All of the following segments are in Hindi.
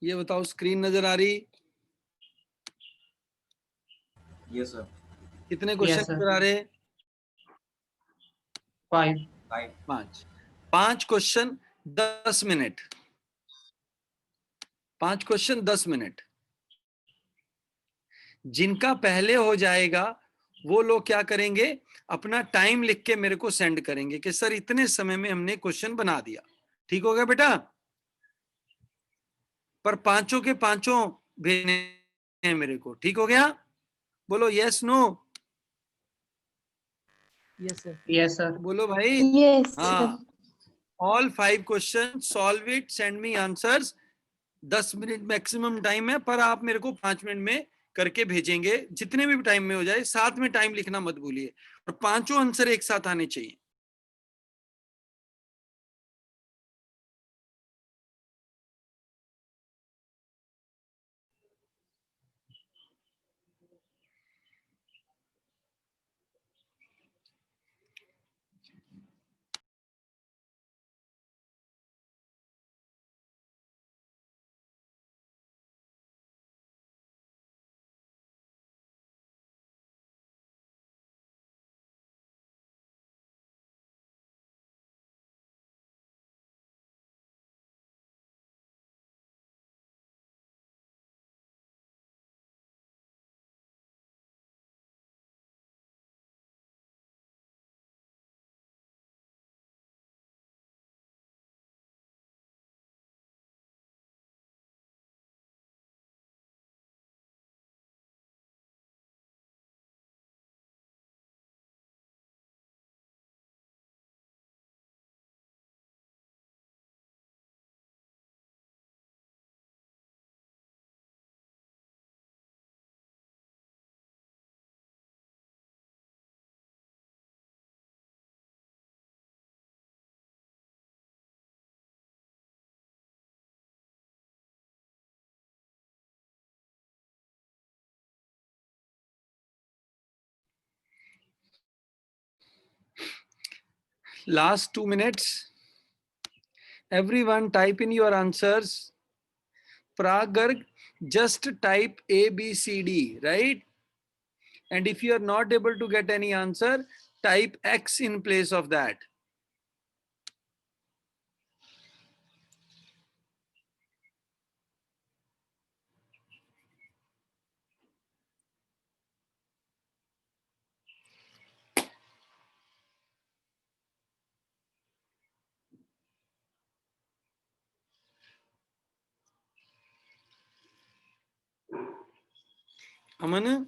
ये बताओ, स्क्रीन नजर आ रही? Yes sir. कितने क्वेश्चन Yes, sir. नजर आ रहे? 5. 5। 5 क्वेश्चन 10 मिनट। 5 question 10 minute. जिनका पहले हो जाएगा वो लोग क्या करेंगे, अपना टाइम लिख के मेरे को सेंड करेंगे कि सर इतने समय में हमने क्वेश्चन बना दिया। ठीक हो गया बेटा? पर पांचों के पांचों भेजने हैं मेरे को। ठीक हो गया? बोलो yes no. Yes sir. Yes, sir. बोलो भाई। Yes, sir. हाँ, all 5 question, solve it, send me answers. 10 minute maximum time है, पर आप मेरे को 5 मिनट में करके भेजेंगे। जितने भी टाइम में हो जाए, साथ में टाइम लिखना मत भूलिए, और पांचों आंसर एक साथ आने चाहिए। Last 2 minutes. Everyone type in your answers. Parag Garg, just type A, B, C, D, right? And if you are not able to get any answer, type X in place of that. Aman?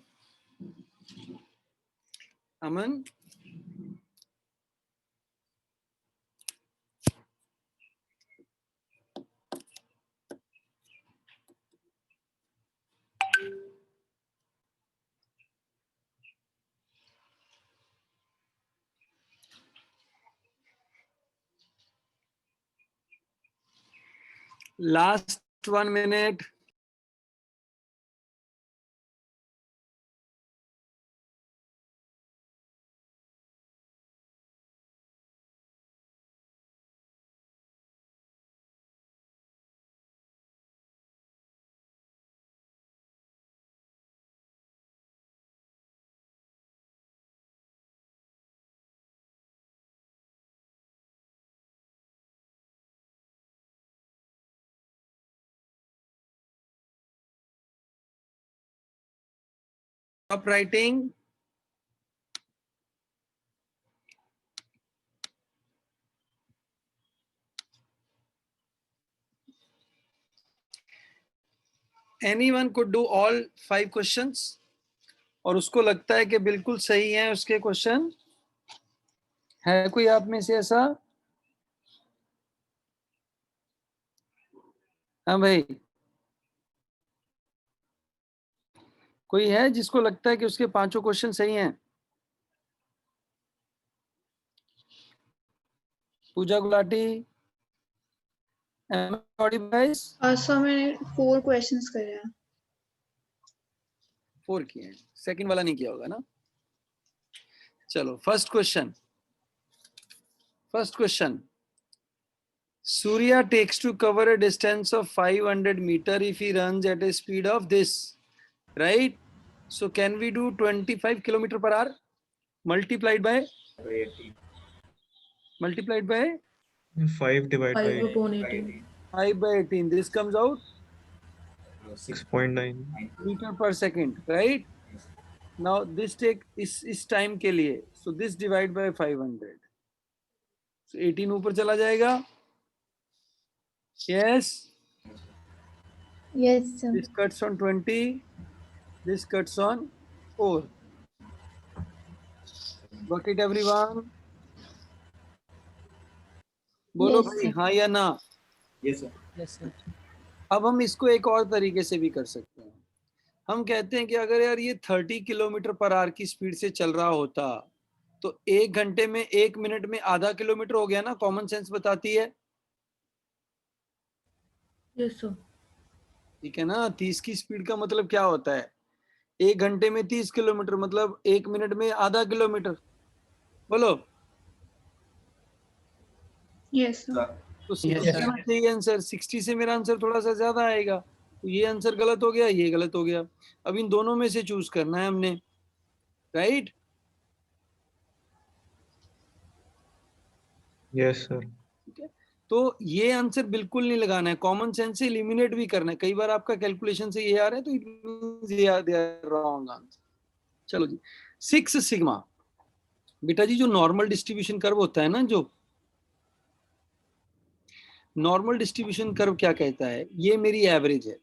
Aman? Last 1 minute. Stop writing. Anyone could do all 5 questions? और उसको लगता है कि बिल्कुल सही है उसके क्वेश्चन? है कोई आप में से ऐसा? हाँ भाई, कोई है जिसको लगता है कि उसके पांचों क्वेश्चन सही हैं? Pooja Gulati, am I audible guys? Sir मैंने 4 क्वेश्चंस करे हैं। 4 किए हैं, सेकंड वाला नहीं किया होगा ना? चलो first question Surya takes to cover a distance of 500 meter if he runs at a speed of this, right? So can we do 25 kilometer per hour multiplied by 18. 5 divided 5 by upon 18. 5 by 18? This comes out 6.9. meter per second, right? Now this take इस time के लिए, so this divide by 500, so 18 ऊपर चला जाएगा. Yes, Yes, sir. this cuts on 20, this cuts on 4. Got it everyone? बोलो Yes, भाई sir. हाँ या ना. Yes, sir. Yes, sir. अब हम इसको एक और तरीके से भी कर सकते हैं. हम कहते हैं कि अगर यार ये 30 किलोमीटर पर आवर की स्पीड से चल रहा होता तो 1 घंटे में 1 मिनट में आधा किलोमीटर हो गया ना. कॉमन सेंस बताती है. Yes, sir. ठीक है ना. 30 की स्पीड का मतलब क्या होता है? 1 घंटे में 30 किलोमीटर मतलब 1 मिनट में आधा किलोमीटर. बोलो. Yes, sir. तो 60 आना चाहिए आंसर. 60 से मेरा आंसर थोड़ा सा ज्यादा आएगा. तो ये आंसर गलत हो गया, ये गलत हो गया. अब इन दोनों में से चूज करना है हमने, राइट? Yes, sir. ठीक है. तो ये आंसर बिल्कुल नहीं लगाना है. कॉमन सेंस से एलिमिनेट भी करना है. कई बार आपका कैलकुलेशन से ये आ रहा है तो it means they are wrong answer. चलो जी. 6 सिग्मा. बेटा जी जो नॉर्मल डिस्ट्रीब्यूशन कर्व होता है ना, जो नॉर्मल डिस्ट्रीब्यूशन कर्व क्या कहता है? ये मेरी एवरेज है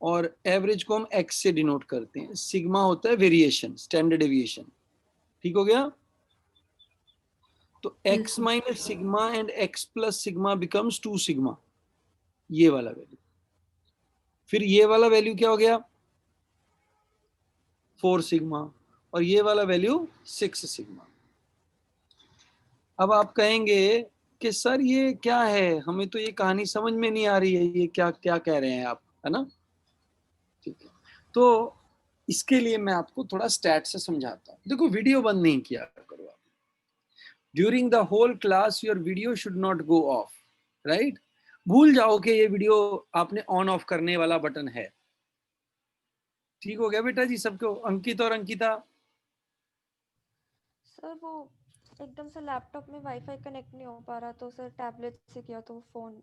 और एवरेज को हम एक्स से डिनोट करते हैं. सिग्मा होता है वेरिएशन, स्टैंडर्ड डेविएशन. ठीक हो गया? तो x minus sigma and x plus sigma becomes 2 sigma. ये वाला वैल्यू. फिर ये वाला वैल्यू क्या हो गया? 4 सिग्मा. और ये वाला वैल्यू 6 सिग्मा. अब आप कहेंगे कि सर ये क्या है, हमें तो ये कहानी समझ में नहीं आ रही है, ये क्या क्या कह रहे हैं आप, है ना? ठीक है. तो इसके लिए मैं आपको थोड़ा स्टैट से समझाता हूँ. देखो वीडियो बंद नहीं किया करो आप. During the whole class your video should not go off, right? भूल जाओ कि ये वीडियो आपने ऑन ऑफ करने वाला बटन है. ठीक हो गया बेटा जी सबको? अंकित और अंकिता. सर वो एकदम से लैपटॉप में वाईफाई कनेक्ट नहीं हो पा रहा तो सर टैबलेट से किया तो फोन.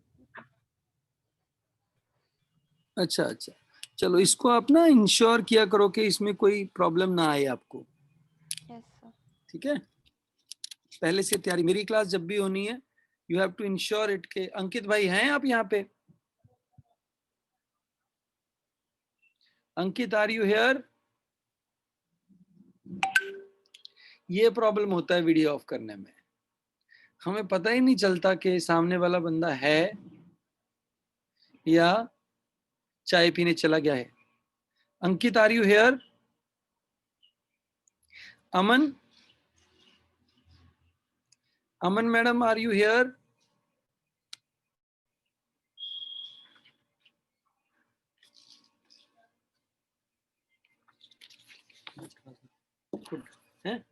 अच्छा अच्छा. चलो इसको आप ना इंश्योर किया करो कि इसमें कोई प्रॉब्लम ना आए आपको. Yes sir. ठीक है. पहले से तैयारी. मेरी क्लास जब भी होनी है you have to ensure it के. अंकित भाई हैं आप यहाँ पे? Ankit are you here? ये प्रॉब्लम होता है वीडियो ऑफ करने में. हमें पता ही नहीं चलता कि सामने वाला बंदा है या चाय पीने चला गया है. Ankit are you here? Aman, Aman madam are you here? हैं?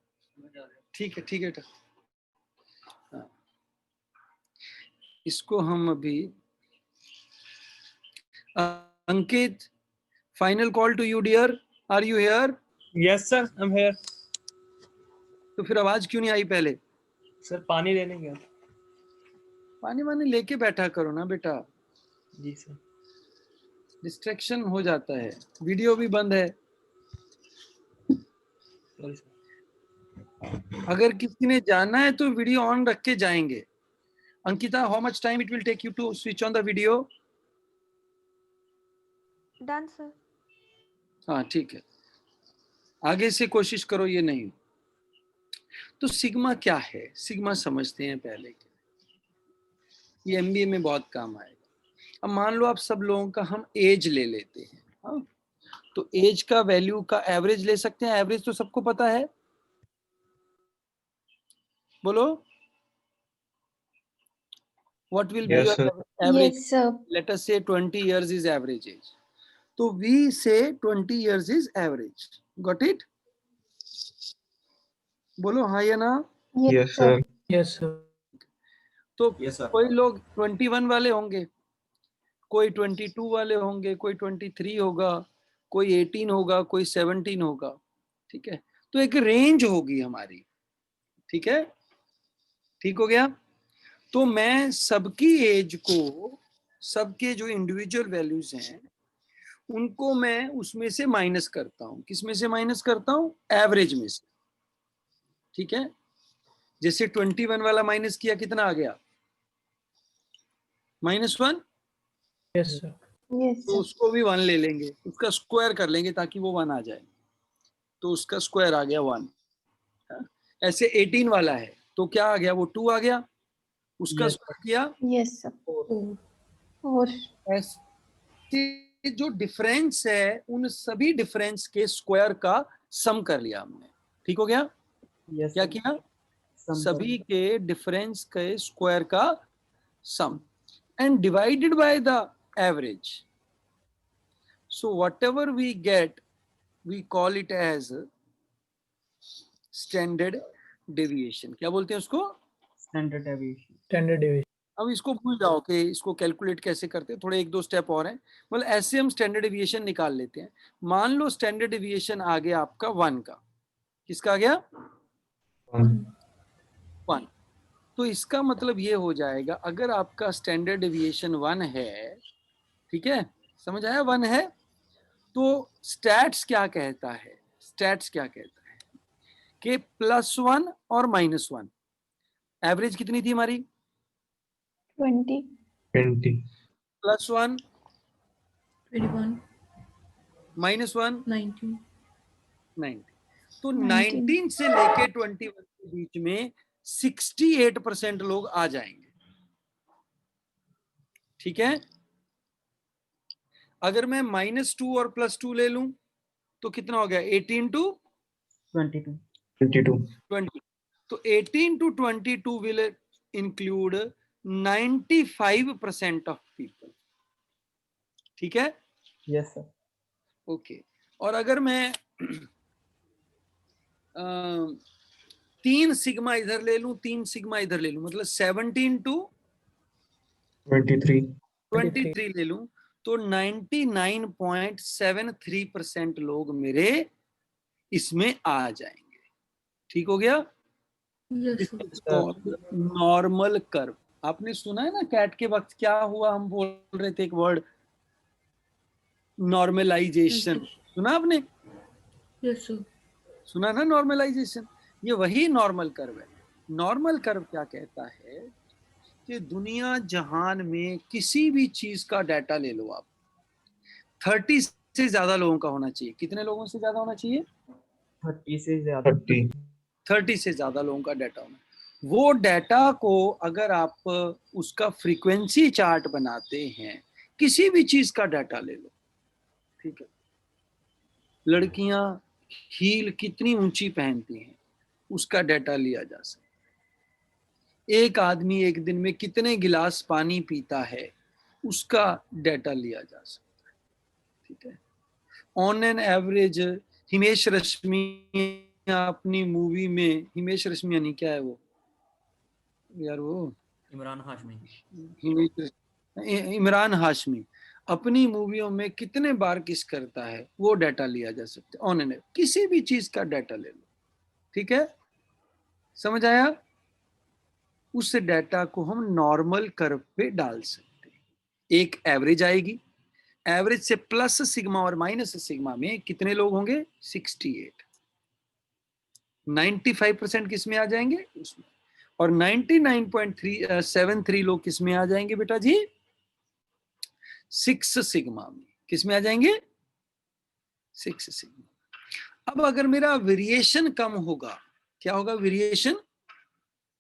ठीक है ठीक है. हाँ. इसको हम अभी Ankit, final call to you dear. Are you here? Yes sir, I am here. तो फिर आवाज क्यों नहीं आई पहले? सर पानी लेने गया. पानी वानी लेके बैठा करो ना बेटा. जी सर. डिस्ट्रैक्शन हो जाता है. वीडियो भी बंद है. Sorry sir. अगर किसी ने जाना है तो वीडियो ऑन रख के जाएंगे. Ankita, how much time it will take you to switch on the video? Done sir. हाँ ठीक है. आगे से कोशिश करो ये नहीं. तो सिग्मा क्या है? सिग्मा समझते हैं पहले के. ये एमबीए में बहुत काम आएगा. अब मान लो आप सब लोगों का हम एज ले लेते हैं. हाँ? तो एज का वैल्यू का एवरेज ले सकते हैं. एवरेज तो सबको पता है. बोलो. What will be Yes, your sir. average? Yes, sir. Let us say 20 years is average age. So we say 20 years is average. Got it? बोलो हाँ या ना. Yes, sir. Yes sir. तो Yes, sir. कोई लोग 21 वाले होंगे, कोई 22 वाले होंगे, कोई 23 होगा, कोई 18 होगा, कोई 17 होगा, ठीक है। तो एक रेंज होगी हमारी, ठीक है, ठीक हो गया। तो मैं सबकी एज को, सबके जो इंडिविजुअल वैल्यूज हैं उनको मैं उसमें से माइनस करता हूं। किसमें से माइनस करता हूं? एवरेज में से, ठीक है। जैसे 21 वाला माइनस किया, कितना आ गया? -1। Yes sir. Yes, तो sir. उसको भी 1 ले लेंगे, उसका स्क्वायर कर लेंगे ताकि वो 1 आ जाए, तो उसका स्क्वायर आ गया 1। ऐसे 18 वाला है तो क्या आ गया? वो 2 आ गया, उसका Yes, स्क्वायर किया। Yes, sir. 4. Or ऐसे जो डिफरेंस है उन सभी डिफरेंस के स्क्वायर का सम कर लिया हमने, ठीक हो गया। Yes, क्या sir. किया? Sum सभी के डिफरेंस के स्क्वायर का sum and divided by the average. So whatever we get we call it as standard deviation. क्या बोलते हैं उसको? standard deviation. Standard deviation. अब इसको भूल जाओ कि इसको कैलकुलेट कैसे करते हैं, थोड़े 1-2 स्टेप और हैं। मतलब ऐसे हम स्टैंडर्ड डेविएशन निकाल लेते हैं। मान लो स्टैंडर्ड डेविएशन आ गया आपका 1 का। किसका आ गया? 1। तो इसका मतलब ये हो जाएगा, अगर आपका स्टैंडर्ड डेविएशन 1 है, ठीक है, समझ आया? 1 है तो स्टैट्स क्या कहता है? स्टैट्स क्या कहता है कि +1 और -1, एवरेज कितनी थी हमारी? 20, 20, +1 21, -1 19. 90। तो 19. 19 से लेके 21 के बीच में 68% लोग आ जाएंगे, ठीक है। अगर मैं -2 और +2 ले लूं तो कितना हो गया? 18 to 22. 22, 20। तो 18 to 22 will include 95% of people, ठीक है। Yes, sir. ओके। और अगर मैं 3 सिग्मा इधर ले लूं, 3 सिग्मा इधर ले लूं, मतलब 17 to 23, 23 ले लूं, तो 99.73% लोग मेरे इसमें आ जाएंगे, ठीक हो गया। Yes, sir. Normal curve. आपने सुना है ना कैट के वक्त क्या हुआ? हम बोल रहे थे एक वर्ड, नॉर्मलाइजेशन। सुना आपने? Yes, sir. सुना ना नॉर्मलाइजेशन? ये वही नॉर्मल कर्व है। नॉर्मल कर्व क्या कहता है कि दुनिया जहान में किसी भी चीज का डाटा ले लो आप, 30 से ज्यादा लोगों का होना चाहिए। कितने लोगों से ज्यादा होना चाहिए? 30 से ज्यादा. 30, 30 से ज्यादा लोगों का डाटा होना। वो डाटा को अगर आप उसका फ्रीक्वेंसी चार्ट बनाते हैं, किसी भी चीज का डाटा ले लो, ठीक है। लड़कियां हील कितनी ऊंची पहनती हैं, उसका डाटा लिया जा सकता है। एक आदमी एक दिन में कितने गिलास पानी पीता है, उसका डाटा लिया जा सकता है, ठीक है। On an average Himesh Reshammiya अपनी मूवी में, हिमेश रेशमिया नहीं, क्या है वो यार, वो इमरान हाशमी, इमरान हाशमी अपनी मूवियों में कितने बार किस करता है, वो डाटा लिया जा सकता है ऑन एन। किसी भी चीज का डाटा ले लो, ठीक है, समझ आया। उस डाटा को हम नॉर्मल कर्व पे डाल सकते हैं। एक एवरेज आएगी, एवरेज से प्लस सिग्मा और माइनस सिग्मा में कितने लोग होंगे? 68। 95% किस में आ जाएंगे? उसमें। और 99.73 लोग किस में आ जाएंगे बेटा जी? 6 सिग्मा में। किस में आ जाएंगे? 6 सिग्मा। अब अगर मेरा वेरिएशन कम होगा, क्या होगा? वेरिएशन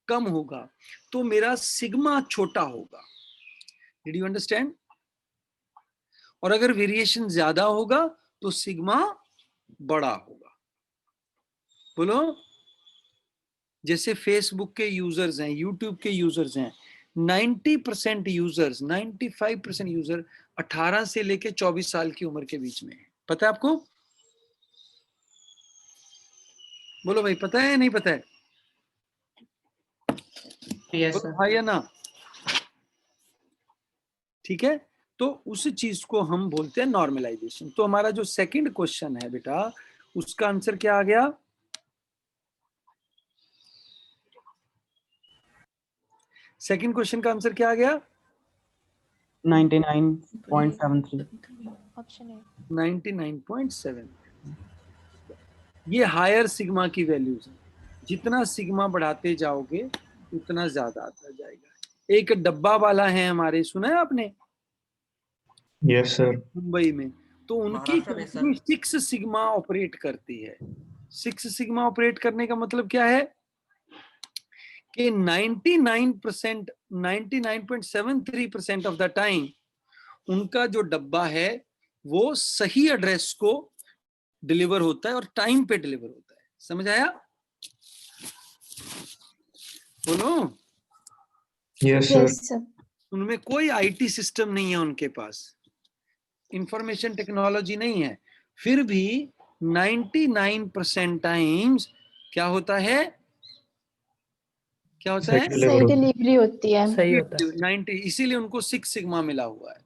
कम होगा तो मेरा सिग्मा छोटा होगा। Did you understand? और अगर वेरिएशन ज्यादा होगा तो सिग्मा बड़ा होगा। बोलो। जैसे फेसबुक के यूजर्स हैं, यूट्यूब के यूजर्स हैं, 90% यूजर्स, 95% यूजर 18 से लेके 24 साल की उम्र के बीच में है। पता है आपको? बोलो भाई, पता है या नहीं पता है? Yes, sir. हाँ या ना? ठीक है, तो उस चीज को हम बोलते हैं नॉर्मलाइजेशन। तो हमारा जो सेकंड क्वेश्चन है बेटा, उसका आंसर क्या आ गया? सेकंड क्वेश्चन का आंसर क्या आ गया? 99.73. Option A. 99.7। ये हायर सिग्मा की वैल्यूज है, जितना सिग्मा बढ़ाते जाओगे उतना ज्यादा आता जाएगा। एक डब्बा वाला है हमारे, सुना है आपने, Yes, sir. मुंबई में, तो उनकी महाराष्ट्र में, सर। 6 सिग्मा ऑपरेट करती है। 6 सिग्मा ऑपरेट करने का मतलब क्या है कि 99%, 99.73% ऑफ द टाइम उनका जो डब्बा है वो सही एड्रेस को डिलीवर होता है और टाइम पे डिलीवर होता है। समझ आया? बोलो। Yes, sir. Yes, sir. उनमें कोई आईटी सिस्टम नहीं है, उनके पास इंफॉर्मेशन टेक्नोलॉजी नहीं है, फिर भी 99% टाइम्स क्या होता है, क्या होता है? Side सही delivery. डिलीवरी होती है। सही होता है. 90, इसीलिए उनको 6 सिग्मा मिला हुआ है।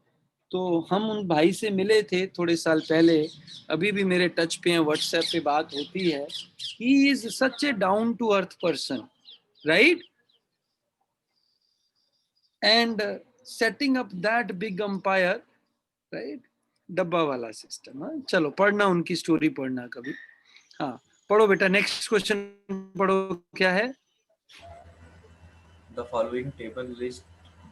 तो हम उन भाई से मिले थे थोड़े साल पहले, अभी भी मेरे टच पे हैं, व्हाट्सएप पे बात होती है। He is such a down to earth person, right, and setting up that big empire, right, डब्बा वाला सिस्टम। हाँ, चलो पढ़ना, उनकी स्टोरी पढ़ना कभी। हाँ पढ़ो बेटा, नेक्स्ट क्वेश्चन पढ़ो, क्या है? The following table lists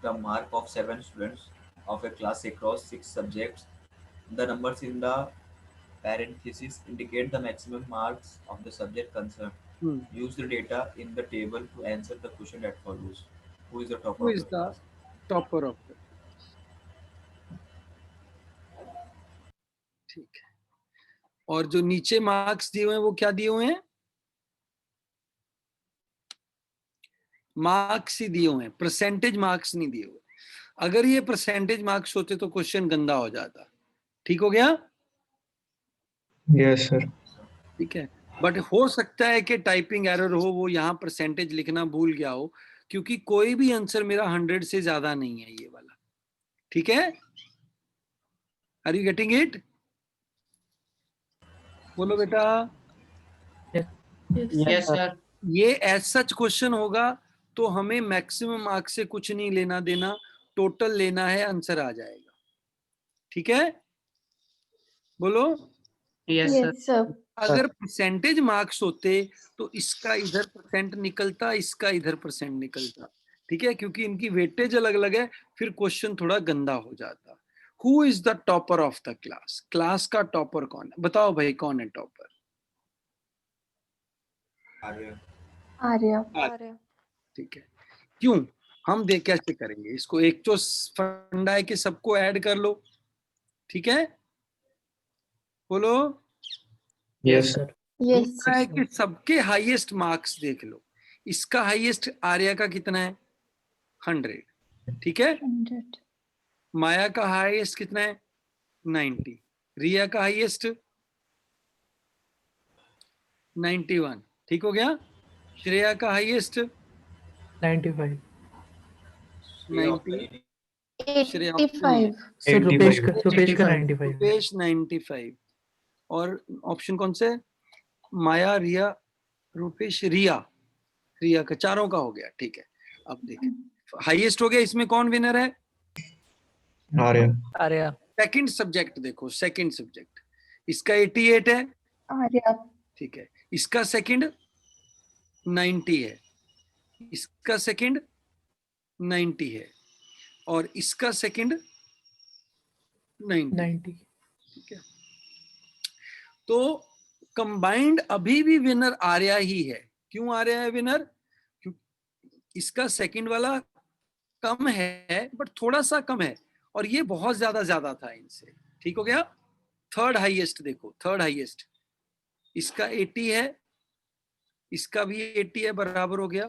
the mark of 7 students of a class across 6 subjects. The numbers in the parentheses indicate the maximum marks of the subject concerned. Use the data in the table to answer the question that follows. Who is the topper Who of is the the class? Topper of the, ठीक है। और जो नीचे मार्क्स दिए हुए हैं वो क्या दिए हुए हैं? मार्क्स ही दिए हुए हैं, परसेंटेज मार्क्स नहीं दिए हुए। अगर ये परसेंटेज मार्क्स होते तो क्वेश्चन गंदा हो जाता। ठीक हो गया? Yes, sir. ठीक है, बट हो सकता है कि टाइपिंग एरर हो, वो यहाँ परसेंटेज लिखना भूल गया हो, क्योंकि कोई भी आंसर मेरा 100 से ज्यादा नहीं है ये वाला। ठीक है, आर यू गेटिंग इट? बोलो बेटा। Yes, sir. ये एज सच क्वेश्चन होगा तो हमें मैक्सिमम मार्क्स से कुछ नहीं लेना देना, टोटल लेना है, आंसर आ जाएगा। ठीक है, बोलो। Yes, sir. Yes, sir. अगर परसेंटेज मार्क्स होते तो इसका इधर परसेंट निकलता, इसका इधर परसेंट निकलता। ठीक है, क्योंकि इनकी वेटेज अलग अलग है, फिर क्वेश्चन थोड़ा गंदा हो जाता। Who is the topper of the class? Class का टॉपर कौन है? बताओ भाई, कौन है टॉपर? Arya. आर्या। अरे ठीक है, क्यों? हम देख कैसे करेंगे इसको, एक तो फंडा है कि सबको ऐड कर लो। ठीक है, बोलो। Yes, sir. Yes, दूसरा है कि सबके हाईएस्ट मार्क्स देख लो। इसका हाईएस्ट आर्या का कितना है? 100। ठीक है, 100. माया का हाईएस्ट कितना है? 90। रिया का हाईएस्ट 91। ठीक हो गया। श्रेया का हाईएस्ट 95. 90। श्रेया 85. सर 85. रुपेश का 95. रुपेश 95। और ऑप्शन कौन से? माया, रिया, रुपेश, रिया। रिया का, चारों का हो गया। ठीक है, अब देखें हाईएस्ट हो गया, इसमें कौन विनर है? Arya. आर्या. सेकंड सब्जेक्ट देखो, सेकंड सब्जेक्ट इसका 88 है। आर्या. ठीक है, इसका सेकंड 90 है, इसका सेकंड 90 है, और इसका सेकंड 90। ठीक है, तो कंबाइंड अभी भी विनर आर्या ही है। क्यों आर्या है विनर? क्योंकि इसका सेकंड वाला कम है, बट थोड़ा सा कम है, और ये बहुत ज्यादा था इनसे। ठीक हो गया। थर्ड हाईएस्ट देखो, थर्ड हाईएस्ट इसका 80 है, इसका भी 80 है, बराबर हो गया।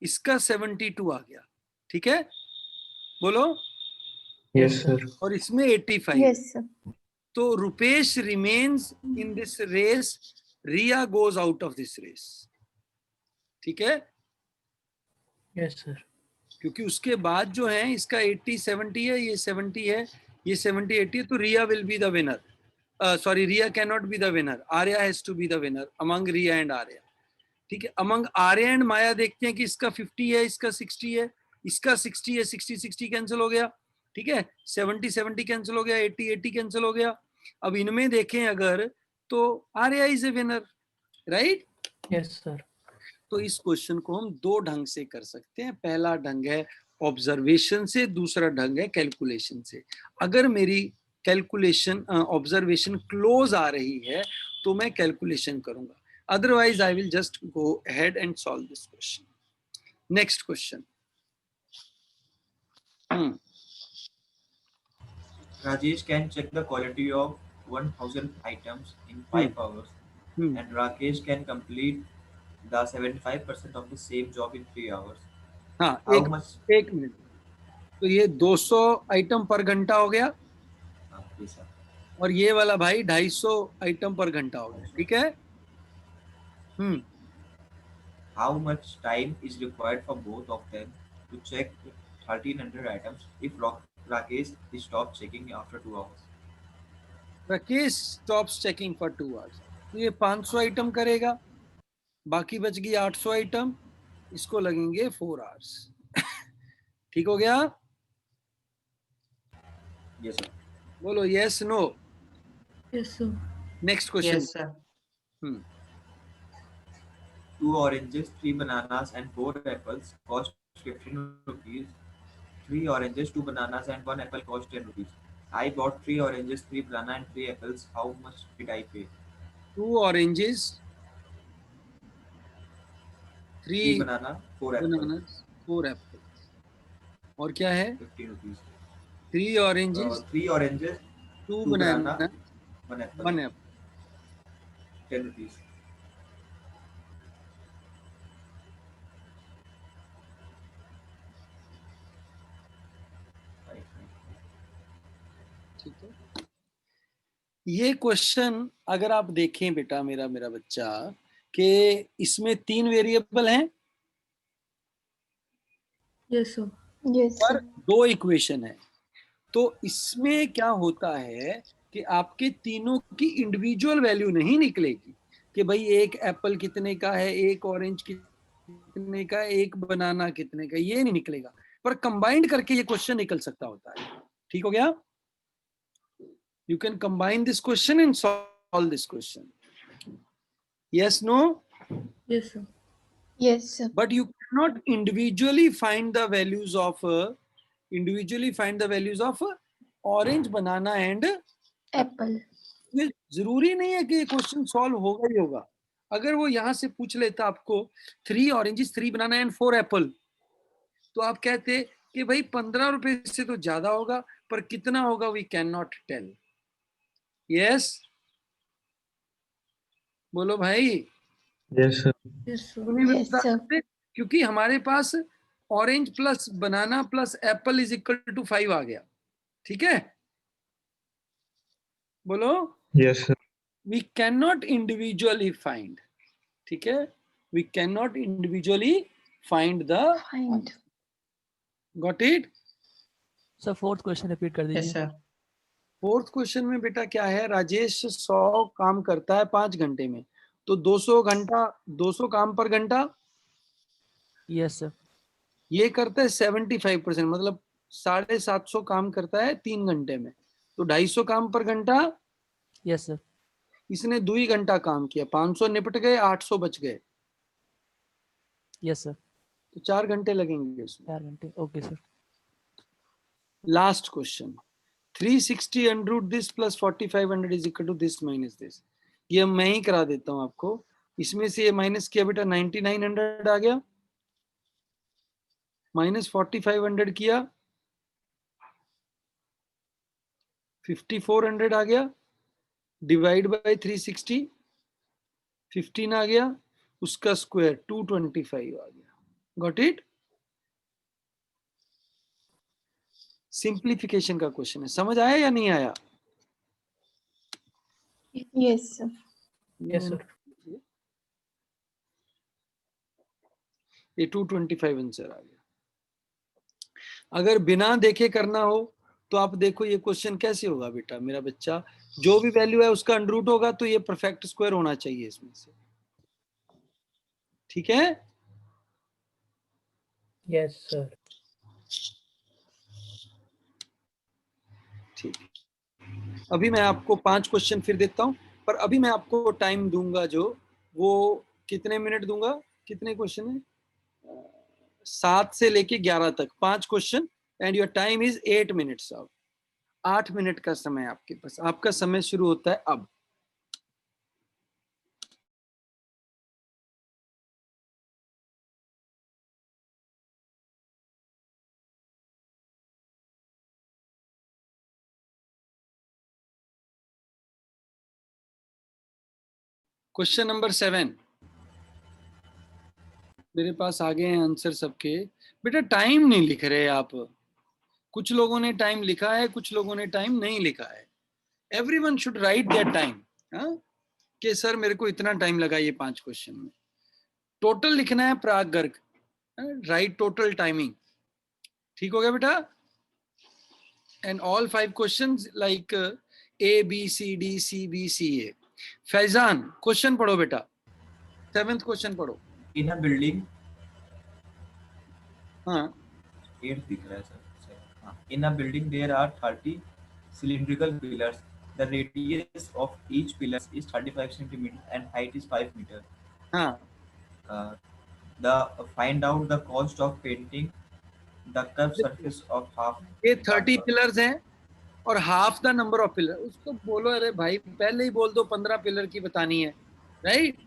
इसका 72 आ गया। ठीक है, बोलो। Yes, sir. और इसमें 85। Yes, sir. तो Rupesh remains in this race, Riya goes out of this race. ठीक है, Yes, sir. क्योंकि उसके बाद जो है इसका 80-70 है, ये 70 है, ये 70-80 है, तो Riya will be the winner. Sorry, Riya can not be the winner, Arya has to be the winner among Riya and Arya. ठीक है, अमंग आर्या एंड माया देखते हैं कि इसका 50 है, इसका 60 है, इसका 60 है, 60-60 कैंसिल हो गया. ठीक है, 70-70 कैंसिल हो गया, 80-80 कैंसिल हो गया. अब इनमें देखें अगर, तो Arya is a winner, right. Yes, sir. तो इस क्वेश्चन को हम दो ढंग से कर सकते हैं. पहला ढंग है ऑब्जर्वेशन से, दूसरा ढंग है कैलकुलेशन से. अगर मेरी कैलकुलेशन ऑब्जर्वेशन क्लोज आ रही है तो मैं कैलकुलेशन करूंगा, otherwise I will just go ahead and solve this question. Next question. Rajesh can check the quality of 1000 items in 5 hours, and Rakesh can complete the 75% of the same job in 3 hours. हाँ, How much? एक मिनट. तो ये 200 आइटम पर घंटा हो गया, Yes, sir. और ये वाला भाई 250 आइटम पर घंटा हो गया. ठीक है. How much time is required for both of them to check 1300 items if Rakesh stops checking after 2 hours? Rakesh stops checking for 2 hours. तो ये 500 आइटम करेगा, बाकी बच गई 800 आइटम, इसको लगेंगे 4 hours. ठीक हो गया. Yes, sir. बोलो yes no. Yes, sir. Next question. Yes, sir. 2 oranges, 3 bananas, and 4 apples cost 15 rupees. 3 oranges, 2 bananas, and 1 apple cost 10 rupees. I bought 3 oranges, 3 banana, and 3 apples. How much did I pay? 2 oranges, 3 3 banana, 4 apples. bananas, 4 apples. और क्या है? 15 rupees. 3 oranges, 3 oranges, 2 2 banana, banana, 1 apple. 1 apple. 10 rupees. ठीक है. ये क्वेश्चन अगर आप देखें बेटा, मेरा बच्चा, कि इसमें 3 वेरिएबल हैं Yes, sir. Yes, पर sir. 2 इक्वेशन है. तो इसमें क्या होता है कि आपके तीनों की इंडिविजुअल वैल्यू नहीं निकलेगी कि भाई एक एप्पल कितने का है, एक ऑरेंज कितने का, एक बनाना कितने का, ये नहीं निकलेगा. पर कंबाइंड करके ये क्वेश्चन निकल सकता होता है. ठीक हो गया. You can combine this question and solve this question. Yes no. Yes, sir. Yes, sir. But you cannot individually find the values of orange, banana and Apple. ये जरूरी नहीं है कि ये क्वेश्चन सॉल्व होगा ही होगा. अगर वो यहां से पूछ लेता आपको 3 oranges, 3 banana and 4 apple, तो आप कहते कि भाई 15 रुपए से तो ज्यादा होगा, पर कितना होगा we can not tell. Yes, बोलो भाई. Yes, sir. Yes, sir. क्यों नहीं Yes, बता sir. सकते? क्योंकि हमारे पास orange plus banana plus apple is equal to 5 आ गया. ठीक है, बोलो. Yes, sir. We can not individually find. ठीक है, we can not individually find the. Find. Got it. Sir fourth question repeat कर Yes, दीजिए. sir. फोर्थ क्वेश्चन में बेटा क्या है, राजेश 100 काम करता है 5 घंटे में, तो 200 काम पर घंटा. Yes sir. ये करता है 75%, मतलब 750 काम करता है 3 घंटे में, तो 250 काम पर घंटा. Yes sir. इसने 2 ही घंटा काम किया, 500 निपट गए, 800 बच गए, यस सर. तो 4 घंटे लगेंगे उसमें. 4 घंटे. Okay sir. Last question. 360 under root this plus 4500 is equal to this minus this. ये मैं ही करा देता हूं आपको. इसमें से ये माइनस किया बेटा, 9900 आ गया, माइनस 4500 किया, 5400 आ गया, डिवाइड बाय 360, 15 आ गया, उसका स्क्वायर 225 आ गया. Got it. सिंप्लीफिकेशन का क्वेश्चन है. समझ आया या नहीं आया? Yes, sir. Yes, sir. ये 225 आंसर आ गया. अगर बिना देखे करना हो तो आप देखो ये क्वेश्चन कैसे होगा बेटा मेरा बच्चा, जो भी वैल्यू है उसका अंडर रूट होगा तो ये परफेक्ट स्क्वायर होना चाहिए इसमें से, ठीक है। Yes, sir. ठीक, अभी मैं आपको 5 क्वेश्चन फिर देता हूं, पर अभी मैं आपको टाइम दूंगा जो, वो कितने मिनट दूंगा, कितने क्वेश्चन है, 7 से लेके 11 तक 5 question, and your time is 8 minutes. अब 8 मिनट का समय है आपके पास, आपका समय शुरू होता है अब। क्वेश्चन नंबर 7, मेरे पास आ गए हैं आंसर सबके। बेटा टाइम नहीं लिख रहे आप, कुछ लोगों ने टाइम लिखा है, कुछ लोगों ने टाइम नहीं लिखा है। Everyone should write their time, कि सर मेरे को इतना टाइम लगा ये 5 क्वेश्चन में। टोटल लिखना है प्राग गर्ग, राइट टोटल टाइमिंग, ठीक हो गया बेटा। And all 5 questions like A B C D C B C A। Faizan question पढ़ो बेटा, 7th क्वेश्चन पढ़ो। In a building, हाँ 8 दिख रहा है सर। हाँ, in a building there are 30 cylindrical pillars. The radius of each pillar is 35 centimeter and height is 5 meter. हाँ, Find out the cost of painting the curved surface of half. ये 30 पिलर्स हैं और half the number of pillar. उसको बोलो अरे भाई पहले ही बोल दो 15 पिलर की बतानी है, राइट।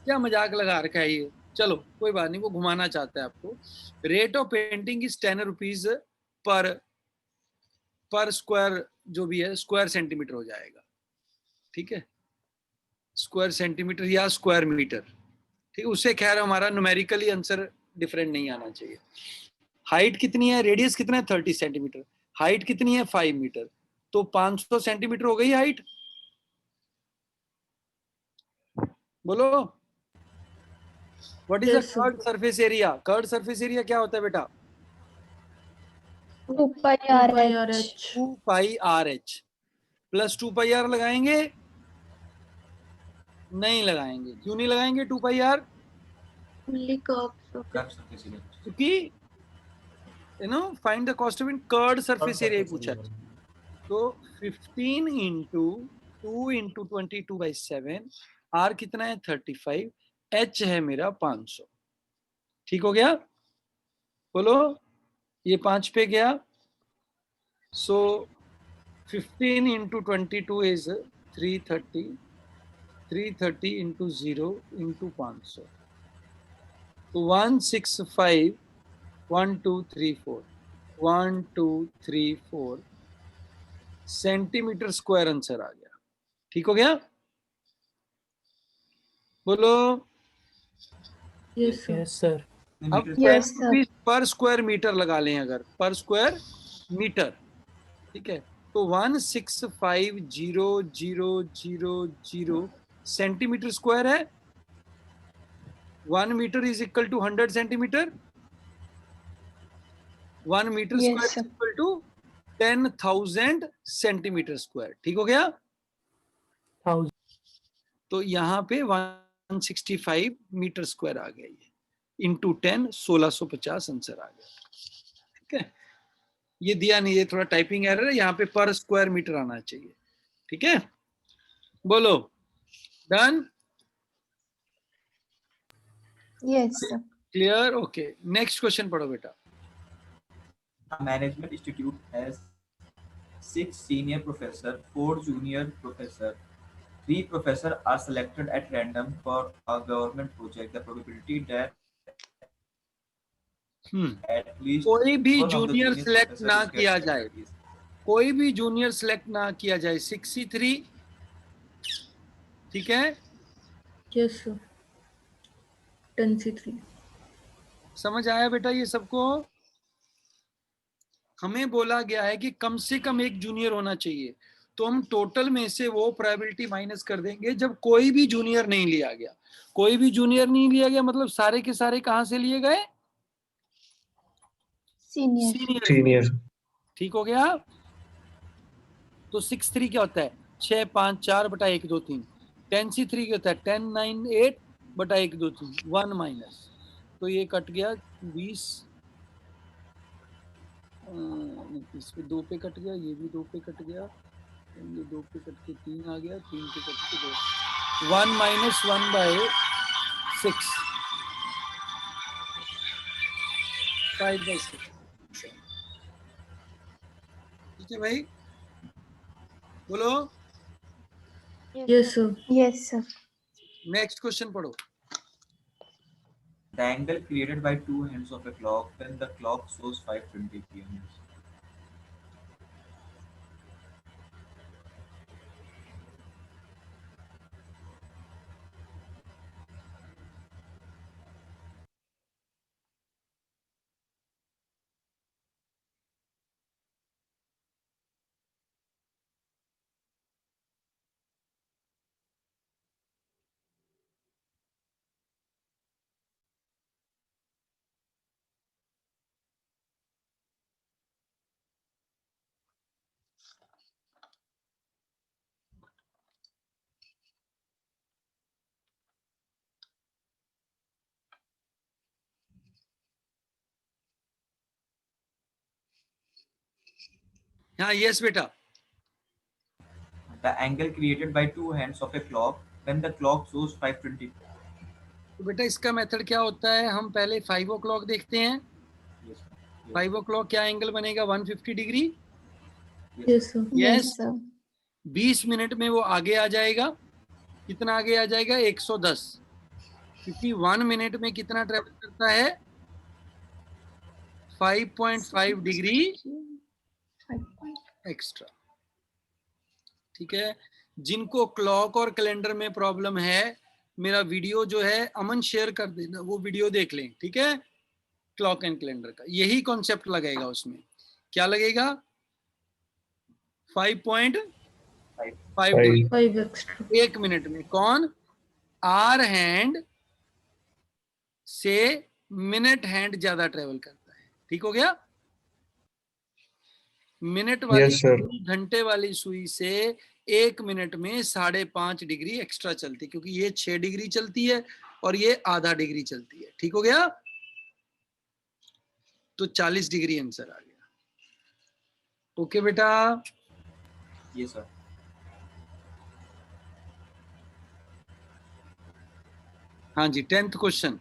क्या मजाक लगा रखा है ये, चलो कोई बात नहीं, वो घुमाना चाहता है आपको। Rate of painting is 10 rupees per square, जो भी है स्क्वायर सेंटीमीटर हो जाएगा, ठीक है, स्क्वायर सेंटीमीटर या स्क्वायर मीटर, ठीक। उससे खैर हमारा न्यूमेरिकली आंसर डिफरेंट नहीं आना चाहिए। हाइट कितनी है, रेडियस कितना है 30 सेंटीमीटर, हाइट कितनी है 5 मीटर, तो 500 सेंटीमीटर हो गई हाइट। बोलो what is the Yes, sir. Curved surface area. Curved surface area क्या होता है बेटा, 2 pi 2 r pi h. RH. 2 pi R H plus 2 pi R लगाएंगे, नहीं लगाएंगे। क्यों नहीं लगाएंगे 2 pi R, Only curves of it. Curved surface area. क्योंकि find the cost of curved surface area पूछा है। तो 15 इंटू 2 इंटू 22/7, आर कितना है 35, एच है मेरा 500, ठीक हो गया। बोलो ये 5 पे गया, सो 15 इंटू 22 इज 330, 330 इंटू 0 इंटू 500, तो 165, 1 2 3 4, 1 2 3 4 सेंटीमीटर स्क्वायर आंसर आ गया, ठीक हो गया। बोलो Yes, sir. Yes, sir. अब Yes, sir. पर स्क्वायर मीटर लगा लें, अगर पर स्क्वायर मीटर, ठीक है, तो 165,000 सेंटीमीटर स्क्वायर है। 1 metre is equal to 100 centimetre, 1 metre Yes, square sir. Is equal to 10,000 centimetre square, ठीक हो गया। 1000. तो यहाँ पे 165 मीटर स्क्वायर आ गया, ये इंटू 10 1650 आंसर आ गया, ठीक है। ये दिया नहीं, ये थोड़ा टाइपिंग एरर है, यहाँ पे पर स्क्वायर मीटर आना चाहिए, ठीक है। बोलो done, Yes, sir. Clear, okay. Next question पढ़ो बेटा। A management institute has 6 senior professors, 4 junior professors. 3 professors are selected at random for a government project. The probability that at least कोई भी one of the junior senior select professors ना is किया get जाए, selected is- कोई भी जूनियर सिलेक्ट ना किया जाए, 63, ठीक है। Yes, sir. 10C3. समझ आया बेटा ये सबको। हमें बोला गया है कि कम से कम एक जूनियर होना चाहिए, तो हम टोटल में से वो प्रोबेबिलिटी माइनस कर देंगे जब कोई भी जूनियर नहीं लिया गया। कोई भी जूनियर नहीं लिया गया मतलब सारे के सारे कहां से लिए गए, Senior. Senior Senior. ठीक हो गया। तो 6-3 क्या होता है 6-5-4/1-2-3। 10C3 क्या होता है 10-9-8/1-2-3 1 माइनस। तो ये कट गया 20 इस पे 2 पे कट गया, ये भी 2 पे कट गया, ये 2 पे कट के 3 आ गया, 3 पे कट के 2 1 माइनस 1/6 5/6 ठीक है भाई बोलो। Yes, sir. Yes, sir. Next question पढ़ो। The angle created by two hands of a clock when the clock shows 5:20 p.m. हाँ यस बेटा। The angle created by two hands of a clock when the clock shows 5:20. तो बेटा इसका मेथड क्या होता है, हम पहले 5 o'clock देखते हैं। Yes, sir. 5 o'clock क्या एंगल बनेगा 150 degree. Yes, sir. Yes. Yes, sir. 20 minute में वो आगे आ जाएगा। कितना आगे आ जाएगा 110, क्योंकि 1 मिनट में कितना ट्रेवल करता है 5.5 डिग्री 5. एक्स्ट्रा। ठीक है। जिनको क्लॉक और कैलेंडर में प्रॉब्लम है मेरा वीडियो जो है अमन शेयर कर देना, वो वीडियो देख लें। ठीक है। क्लॉक एंड कैलेंडर का यही कॉन्सेप्ट लगेगा उसमें। क्या लगेगा 5.5 डिग्री 5 extra. 1 मिनट में। कौन आर हैंड से मिनट हैंड ज्यादा ट्रेवल करता है। ठीक हो गया। मिनट वाली Yes, sir. सुई घंटे वाली सुई से 1 मिनट में 5.5 डिग्री एक्स्ट्रा चलती है, क्योंकि ये 6 डिग्री चलती है और ये आधा डिग्री चलती है। ठीक हो गया। तो 40 डिग्री आंसर आ गया। ओके बेटा। Yes, sir. हाँ जी 10th question.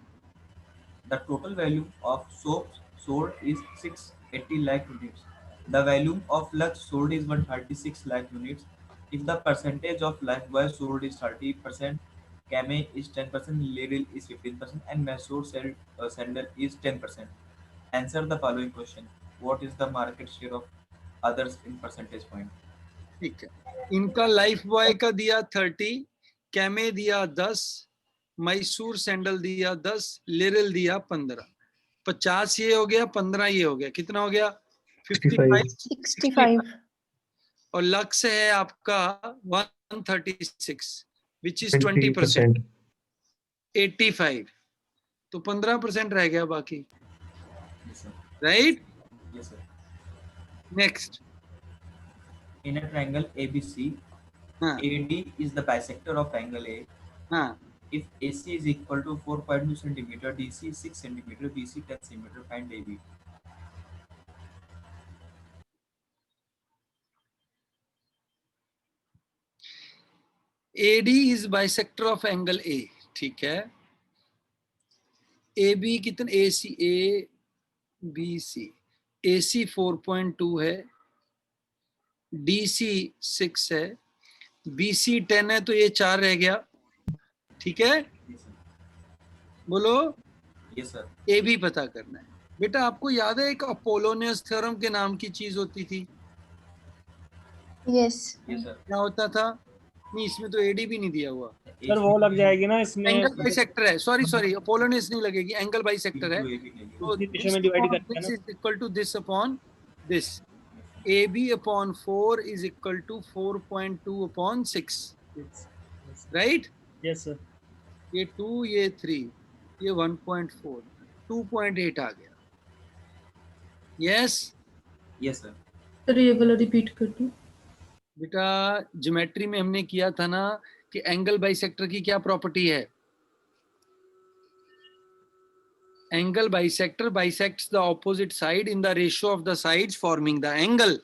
The total value of soaps sold is 680 lakh units. The volume of Lux sold is 136 lakh units. If the percentage of Lifebuoy sold is 30%, Camay is 10%, Lidl is 15%, and Mesur Sandal is 10%. Answer the following question. What is the market share of others in percentage point? ठीक है। इनका लाइफ बॉय का दिया 30, कैमे दिया 10, मैसूर सैंडल दिया 10, लिरिल दिया 15। 50 ये हो गया, 15 ये हो गया, कितना हो गया 55। 65. और लक्ष्य है आपका 136 विच इज 20%। 20%. 85 तो 15% रह गया बाकी। Yes, sir. Right. Yes, sir. Next. In a triangle ABC, हाँ AD is the bisector of angle A. हाँ If AC is equal to 4.2 centimeter, DC is 6 centimeter, BC 10 centimeter, find AB. AD is bisector of angle A। ठीक है। AB कितने ABC AC 4.2 है, DC 6 है, BC 10 है, तो ये 4 रह गया। ठीक है। Yes, sir. बोलो Yes, sir. AB पता करना है। बेटा आपको याद है एक अपोलोनियस थ्योरम के नाम की चीज होती थी, Yes. Yes, sir. क्या होता था? नहीं इसमें तो AD भी नहीं दिया हुआ। सर वो लग जाएगी ना इसमें, एंगल बाइसेक्टर है, सॉरी अपोलोनियस नहीं लगेगी, एंगल बाइसेक्टर है। So दूसरी दिशा this में डिवाइड upon करते हैं this ना। is equal to this upon this. AB upon 4 is equal to 4.2 upon 6. Right? Yes sir. ये 2 ये 3 ये 1.4 2.8 आ गया। Yes Yes, sir. सर ये वाला रिपीट कर दो। बेटा, ज्योमेट्री में हमने किया था ना कि एंगल बाइसेक्टर की क्या प्रॉपर्टी है? Angle bisector bisects the opposite side in the ratio of the sides forming the angle.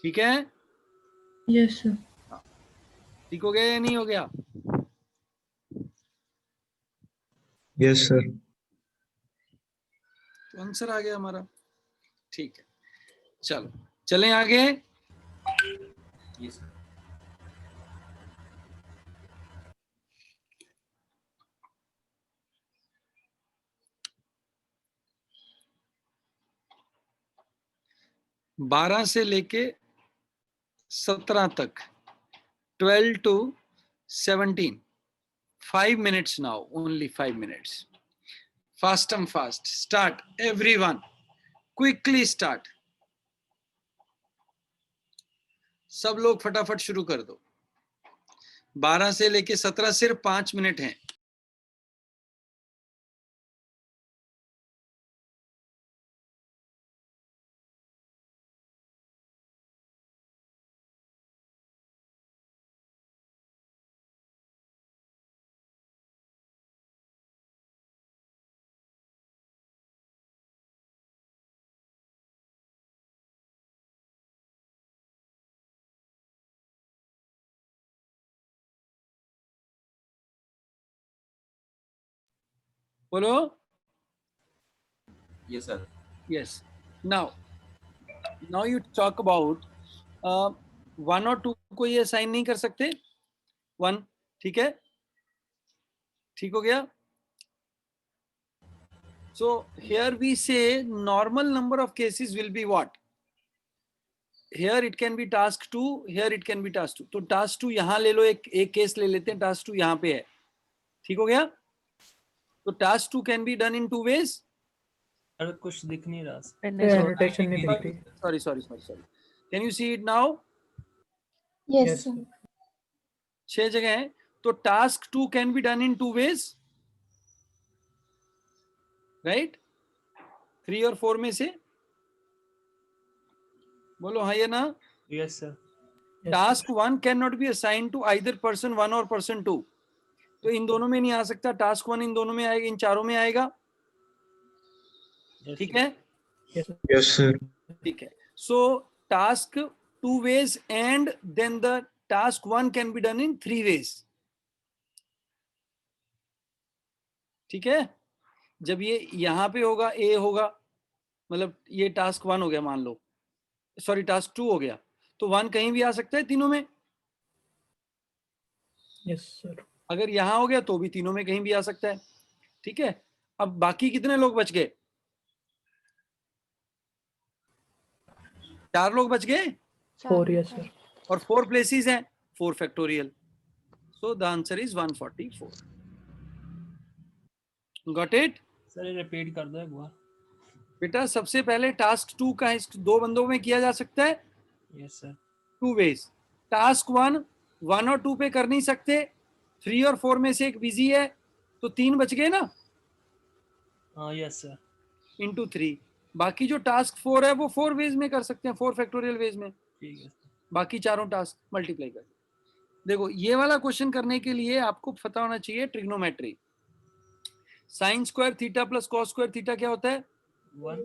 ठीक है? Yes sir. ठीक हो गया या नहीं हो गया? Yes, sir. तो आंसर आ गया हमारा। ठीक है, चलो चलें आगे। Yes, sir. बारह से लेके 17 तक, 12 to 17, 5 minutes now, only 5 minutes. Fast and fast. Start, everyone. Quickly start. सब लोग फटाफट शुरू कर दो। 12 से लेके 17 सिर्फ 5 मिनट हैं। बोलो। Yes, sir. Yes. Now you talk about 1 और 2 को ये साइन नहीं कर सकते। 1, ठीक है, ठीक हो गया। So here we say normal number of cases will be what? Here it can be task 2, here it can be task 2. तो task 2 यहाँ ले लो, एक केस ले लेते हैं, task 2 यहाँ पे है। ठीक हो गया? तो task 2 can be done in 2 ways. अरे कुछ दिख नहीं रहा। एनोटेशन नहीं दिख रही। Sorry. Can you see it now? Yes, sir. 6 जगह है, तो task 2 can be done in 2 ways, right? 3 और 4 में से बोलो हाँ या ना? Yes sir. Task 1 cannot be assigned to either person 1 or person 2. तो इन दोनों में नहीं आ सकता। Task 1 इन दोनों में आएगा, इन चारों में आएगा। ठीक है? Yes, sir. ठीक है। So task 2 ways and then the task 1 can be done in 3 ways. ठीक है? जब ये यहां पे होगा, A होगा, मतलब ये टास्क 1 हो गया मान लो, सॉरी टास्क 2 हो गया, तो 1 कहीं भी आ सकता है तीनों में। Yes sir. अगर यहां हो गया तो भी तीनों में कहीं भी आ सकता है। ठीक है? अब बाकी कितने लोग बच गए? 4 लोग बच गए 4 यस सर। और 4 प्लेसेस हैं, 4 factorial. So the answer is 144। Got it? Sir ये रिपीट कर दो एक बार। बेटा सबसे पहले टास्क 2 का इस 2 बंदों में किया जा सकता है यस सर। 2 वेज। टास्क 1 और 2 पे कर नहीं सकते, 3 और 4 में से एक बिजी है, तो 3 बच गए ना, हाँ यस सर। इंटू 3। बाकी जो टास्क 4 है वो 4 वेज में कर सकते हैं, 4 फैक्टोरियल वेज में। ठीक है सर। बाकी चारों टास्क मल्टीप्लाई कर। देखो ये वाला क्वेश्चन करने के लिए आपको पता होना चाहिए trigonometry. Sine square theta plus cos square theta क्या होता है? 1.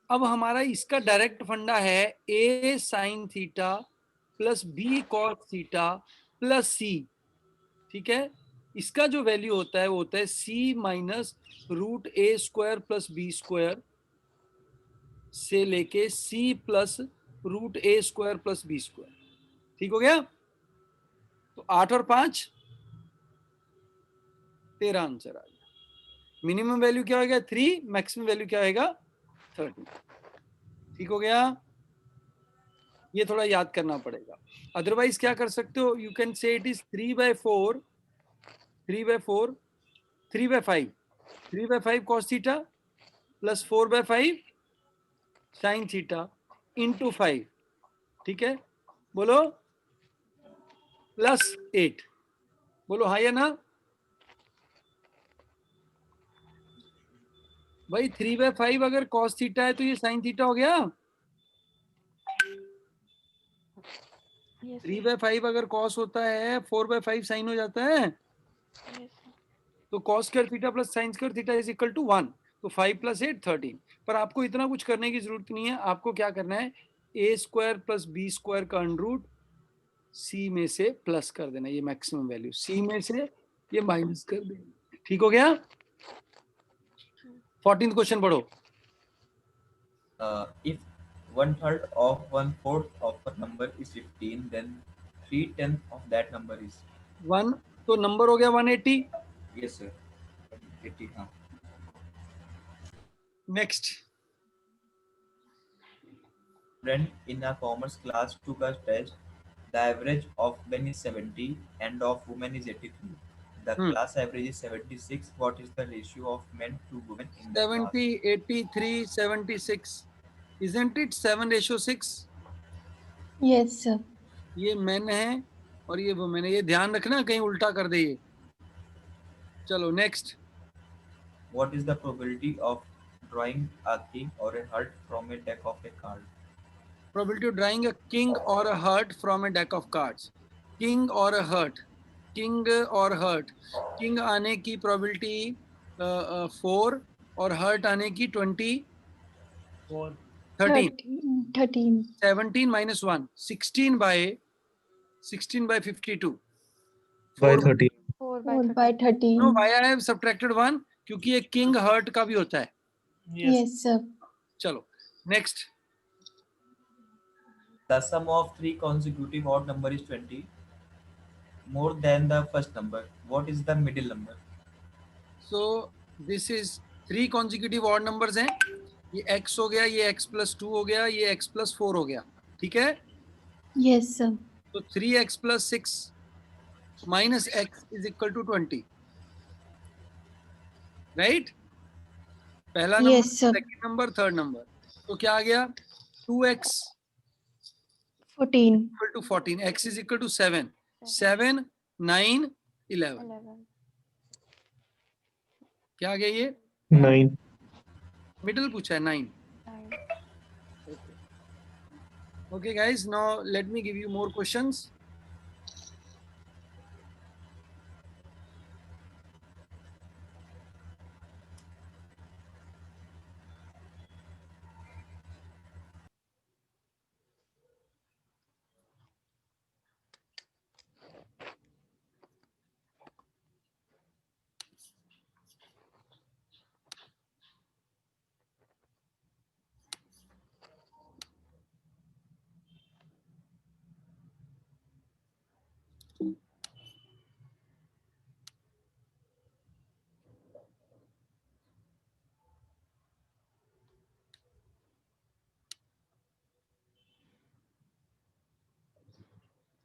अब हमारा इसका डायरेक्ट फंडा है a sine theta plus b cos theta plus c। ठीक है? इसका जो वैल्यू होता है वो होता है c माइनस रूट ए स्क्वायर प्लस बी स्क्वायर से लेके c प्लस रूट ए स्क्वायर प्लस बी स्क्वायर। ठीक हो गया? तो 8 और 5 13 आंसर आ गया। मिनिमम वैल्यू क्या होगा? 3, मैक्सिमम वैल्यू क्या होगा? 30। ठीक हो गया? ये थोड़ा याद करना पड़ेगा, अदरवाइज क्या कर सकते हो, you can say it is 3/4, 3/4, 3/5, 3/5 cos theta plus 4/5 sine theta into 5। ठीक है? बोलो प्लस 8। बोलो हाँ या ना? भाई 3/5 अगर cos थीटा है तो ये sin थीटा हो गया। Yes, sir. 3/5 अगर cos होता है 4/5 sin हो जाता है। Yes, sir. तो cos square theta plus sin square theta is equal to 1। तो 5 + 8 13। पर आपको इतना कुछ करने की जरूरत नहीं है। आपको क्या करना है, a² + b² का अंडर सी में से प्लस कर देना, ये मैक्सिमम वैल्यू सी में से ये माइनस कर देना। ठीक हो गया। 14th क्वेश्चन पढ़ो। If 1/3 of 1/4 of a number is 15, then 3/10 of that number is 1 तो नंबर हो गया 180। yes sir 80 हाँ. Next. Friend in a commerce class took a test. The average of men is 70 and of women is 83. The class average is 76. What is the ratio of men to women in the class? 70 83 76 isn't it 7:6? Yes, sir. ये मेन है और ये वुमेन है, ये ध्यान रखना कहीं उल्टा कर दे ये। चलो next. What is the probability of drawing a king or a heart from a deck of a card? Probability of drawing a king or a heart from a deck of cards। king or a heart, king और heart, king आने की probability 4 और heart आने की 20 4 13 13. 17 - 1 16 by 52 By 4 30. 4 by 4 by 13. 13. No why I have subtracted 1 क्योंकि ये king heart का भी होता है। yes Yes, sir. चलो next. The sum of three consecutive odd number is 20 more than the first number. What is the middle number? So this is 3 consecutive odd numbers हैं। ये x हो गया, ये x + 2 हो गया, ये x + 4 हो गया। ठीक है। Yes, sir. तो 3x + 6 - x is equal to 20, right. पहला number, Yes, sir. Second number, third number. तो क्या आ गया, 2x 14. equal to 14, x is equal to 7 7 9 11। 11. क्या आ गया, ये 9. मिडिल पूछा है 9। 9. Okay guys, now let me give you more questions.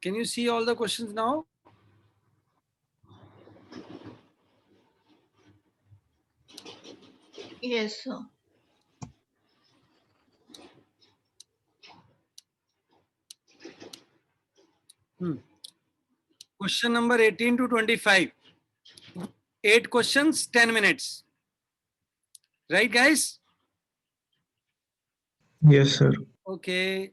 Can you see all the questions now? Yes, sir. Question number 18 to 25. 8 questions, 10 minutes. Right, guys? Yes, sir. Okay.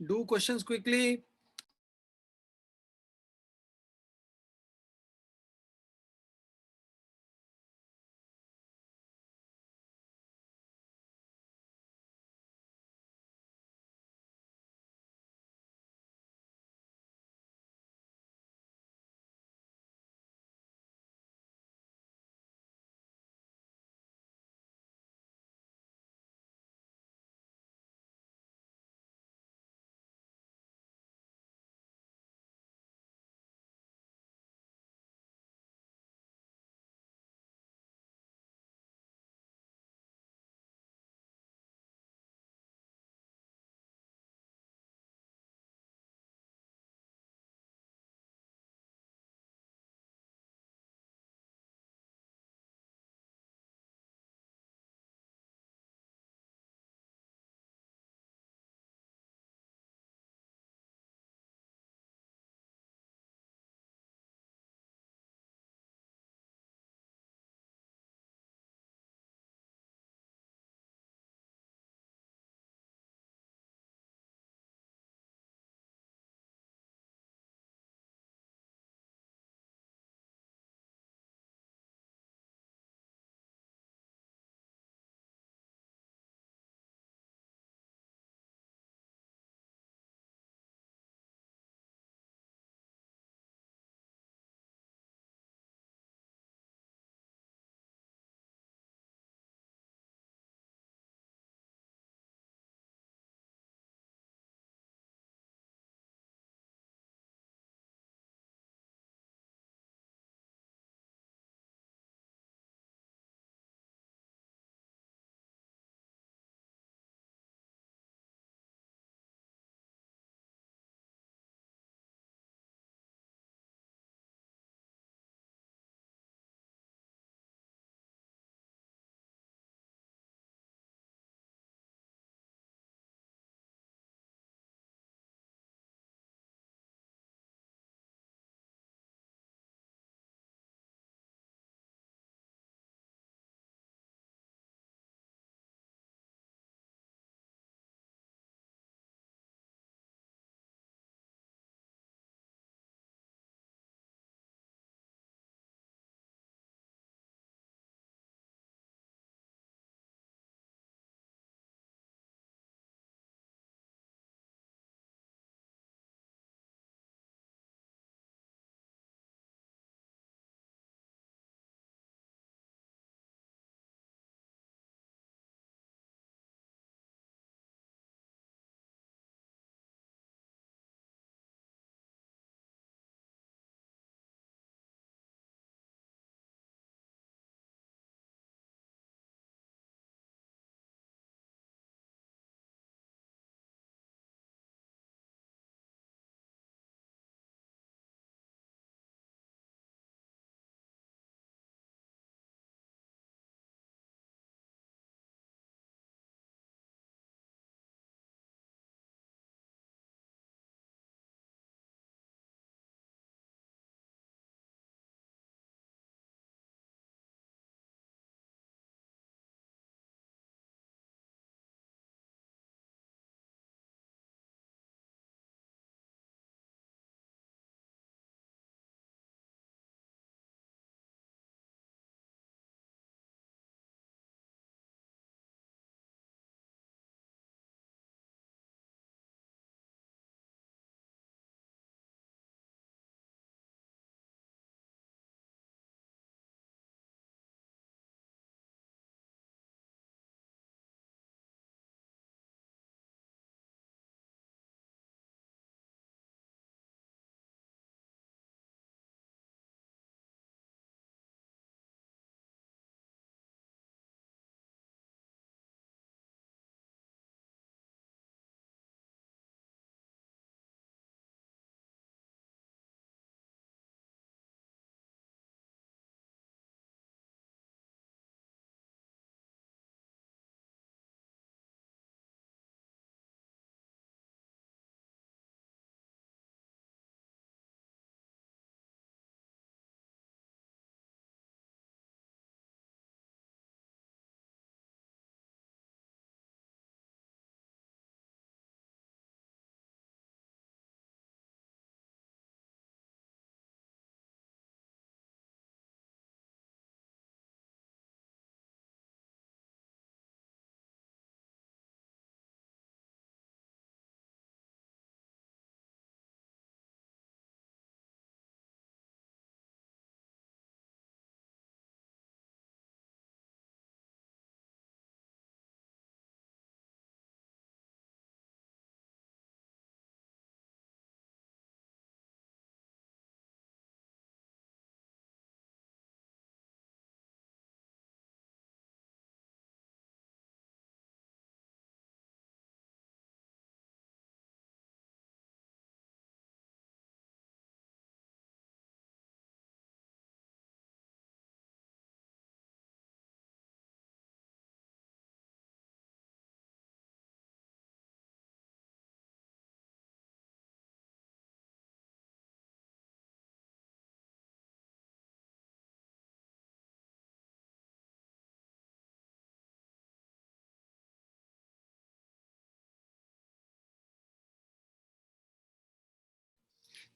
Do questions quickly.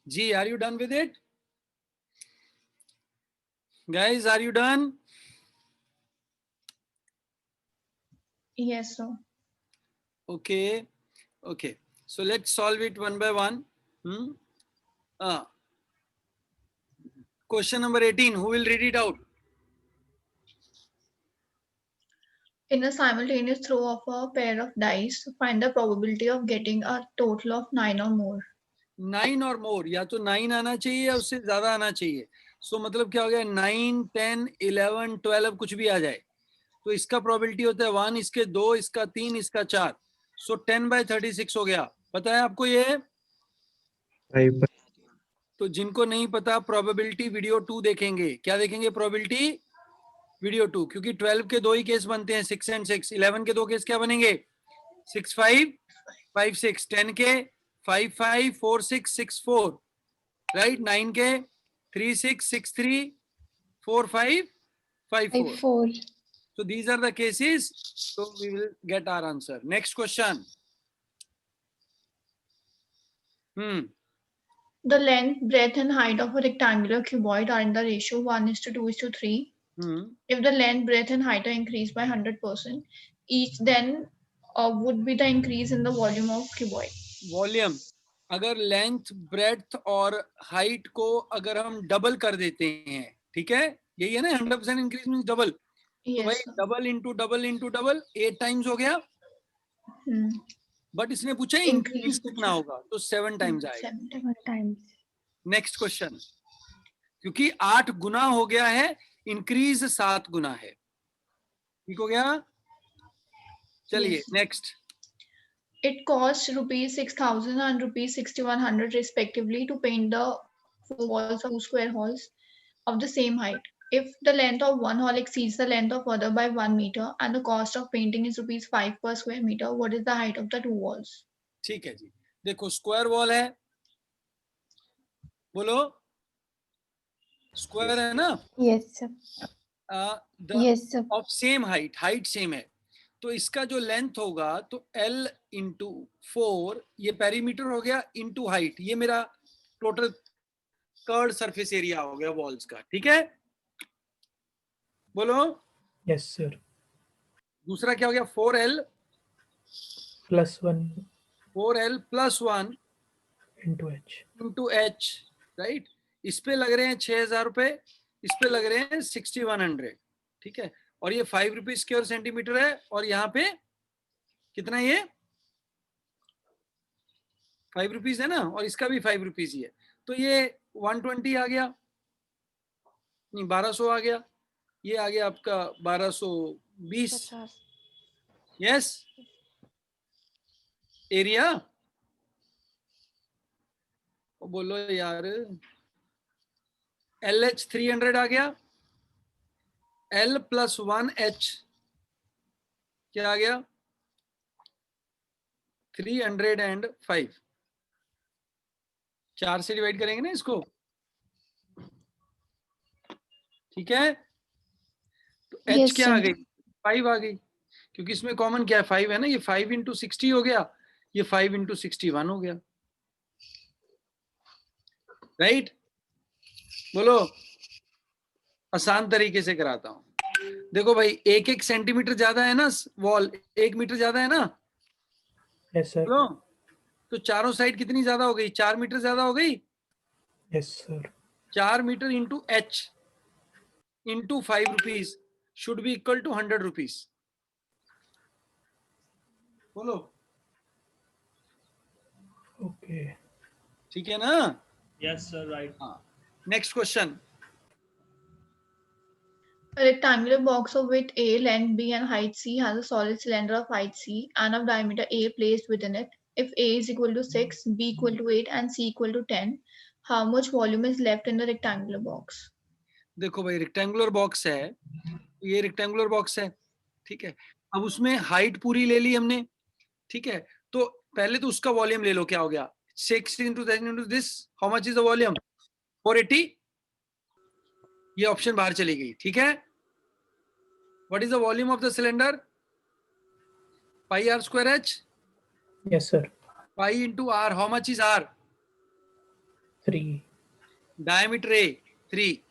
G, are you done with it? Guys, are you done? Yes, sir. Okay. Okay. So let's solve it one by one. Question number 18. Who will read it out? In a simultaneous throw of a pair of dice, find the probability of getting a total of 9 or more. 9 और मोर, या तो 9 आना चाहिए या उससे ज्यादा आना चाहिए. सो मतलब क्या हो गया, 9, 10, 11, 12 कुछ भी आ जाए. तो इसका प्रोबेबिलिटी होता है 1, इसके 2, इसका 3, इसका 4. सो 10/36 हो गया. पता है आपको ये? 5 तो जिनको नहीं पता, प्रोबेबिलिटी वीडियो 2 देखेंगे. क्या देखेंगे? Probability video 2. क्योंकि 12 के 2 ही केस बनते हैं, 6 and 6. 11 के 2 केस क्या बनेंगे? 6, 5, 5, 6. 10 के 5, 5, 4, 6, 6, 4. राइट. 9 के 3, 6, 6, 3, 4, 5, 5, 4. 4. So these are the cases. So we will get our answer. Next question. The length, breadth, and height of a rectangular cuboid are in the ratio 1:2:3. If the length, breadth, and height are increased by 100%, each then would be the increase in the volume of cuboid. Volume. अगर लेंथ, ब्रेड्थ और हाइट को अगर हम डबल कर देते हैं, ठीक है, यही है ना, 100% इंक्रीज मींस डबल. तो भाई double into double into double 8 times हो गया. बट इसने पूछा इंक्रीज कितना होगा, तो 7 टाइम्स आएगा. 7 times. Next question. क्योंकि 8 गुना हो गया है, इंक्रीज 7 गुना है. ठीक हो गया? चलिए next. It costs ₹6,000 and ₹6,100 respectively to paint the 4 walls of 2 square halls of the same height. If the length of one hall exceeds the length of other by 1 meter and the cost of painting is ₹5 per square meter, what is the height of the 2 walls? ठीक है जी. देखो स्क्वायर वॉल है, बोलो स्क्वायर है ना? Yes, sir. Yes, sir. Of same height, height same है. तो इसका जो लेंथ होगा तो L इंटू 4, ये पेरीमीटर हो गया, इंटू हाइट, ये मेरा टोटल कर्ड सरफेस एरिया हो गया वॉल्स का. ठीक है, बोलो. Yes, sir. दूसरा क्या हो गया? 4L +1 4L + 1 into H. Into H. Right. इस पे लग रहे हैं 6,000 रुपए, इस पे लग रहे हैं 6,100. ठीक है. और ये 5 रुपीज स्क्वायर सेंटीमीटर है. और यहाँ पे कितना? ये 5 रुपीज है ना, और इसका भी 5 रुपीज ही है. तो ये 120 आ गया, नहीं 1200 आ गया. ये आ गया आपका 1220. यस. एरिया बोलो यार. LH 300 आ गया. L + 1H क्या आ गया? 305. 4 से डिवाइड करेंगे ना इसको. ठीक है. तो H Yes, क्या आ sir. गई? 5 आ गई. क्योंकि इसमें कॉमन क्या है? 5 है ना. ये 5 × 60 हो गया, ये 5 × 61 हो गया. राइट. बोलो. आसान तरीके से कराता हूं. देखो भाई, 1-1 सेंटीमीटर ज्यादा है ना वॉल, 1 मीटर ज्यादा है ना. Yes, sir. बोलो. तो चारों साइड कितनी ज्यादा हो गई? 4 मीटर ज्यादा हो गई. Yes, sir. 4 metre into H into 5 rupees should be equal to 100 rupees. बोलो. Okay. ठीक है ना? Yes, sir. Right. हाँ. Next question. A rectangular box of width A, length B, and height C has a solid cylinder of height C and of diameter A placed within it. If A is equal to 6, B equal to 8, and C equal to 10, how much volume is left in the rectangular box? देखो भाई, रेक्टेंगुलर बॉक्स है, ये रेक्टेंगुलर बॉक्स है. ठीक है. अब उसमें हाइट पूरी ले ली हमने. ठीक है. तो पहले तो उसका वॉल्यूम ले लो. क्या हो गया? 6 × 10 × this. How much is the volume? 480. ये ऑप्शन बाहर चली गई. ठीक है. What is the volume of the cylinder? πr²h. Yes, sir. Pi into r. How much is r? 3. Diameter A 3,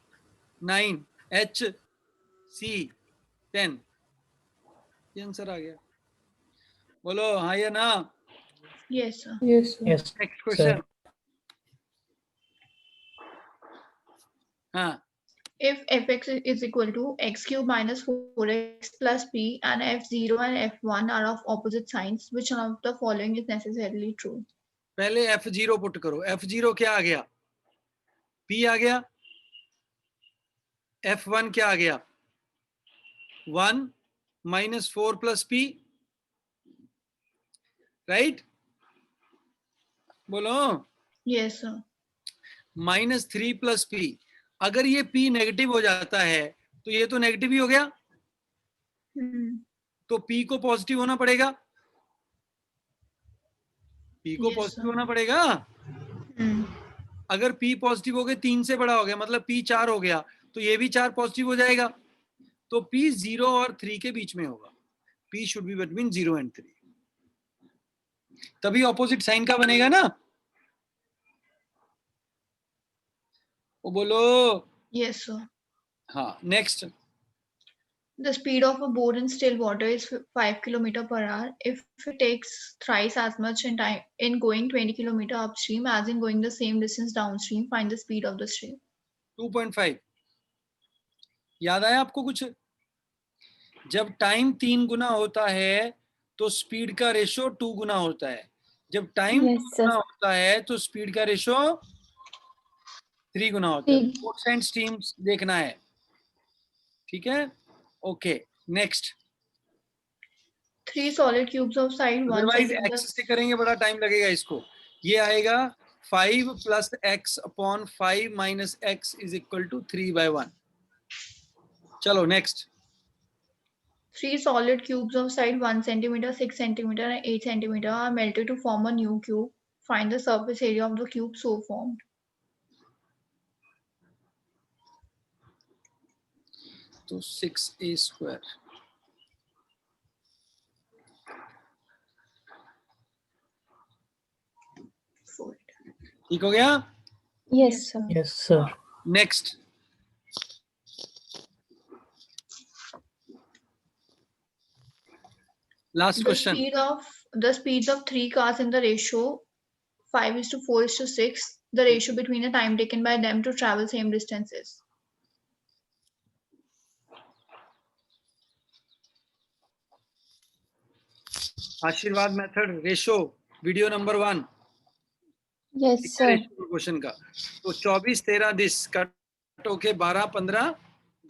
9, H C 10. ये आंसर आ गया. बोलो हाँ या ना. Yes, sir. Yes, sir. Yes, next question. हाँ. If fx is equal to x cube minus 4x plus p and f0 and f1 are of opposite signs, which one of the following is necessarily true? पहले F0 पुट करो. F0 क्या आ गया? P आ गया. F1 क्या आ गया? 1 minus 4 plus P. राइट? बोलो. Yes, sir. -3 plus P. अगर ये P नेगेटिव हो जाता है तो ये तो नेगेटिव ही हो गया. तो P को पॉजिटिव होना पड़ेगा. P को Yes, पॉजिटिव sir. होना पड़ेगा. अगर P पॉजिटिव हो गया 3 से बड़ा हो गया मतलब P 4 हो गया तो ये भी 4 पॉजिटिव हो जाएगा. तो P 0 और 3 के बीच में होगा. P should be between 0 and 3. तभी ऑपोजिट साइन का बनेगा ना. वो बोलो. Yes, sir. हाँ. Next. The speed of a boat in still water is 5 km per hour. If it takes thrice as much in time in going 20 km upstream as in going the same distance downstream, find the speed of the stream. 2.5. याद आया आपको कुछ? जब टाइम 3 गुना होता है तो स्पीड का रेशो 2 गुना होता है. जब टाइम Yes, 2 sir. गुना होता है तो स्पीड का रेशो 3 गुना होता है. 3. फोर्स एंड स्ट्रीम्स देखना है. ठीक है. Okay. Next. 3 solid cubes of side 1 otherwise centimeter. X से करेंगे बड़ा टाइम लगेगा इसको. ये आएगा 5 plus x upon 5 minus x is equal to 3/1. चलो next. 3 solid cubes of side 1 centimeter, 6 centimeter, and 8 centimeter are melted to form a new cube. Find the surface area of the cube so formed. तो 6a square. ठीक हो गया. Yes, sir. yes, sir. Next. Last question. The speeds of 3 cars in the ratio 5:4:6. The ratio between the time taken by them to travel same distances. आशीर्वाद method ratio video number 1. Yes, sir. Question का. तो 24 13 10 कट होके 12 15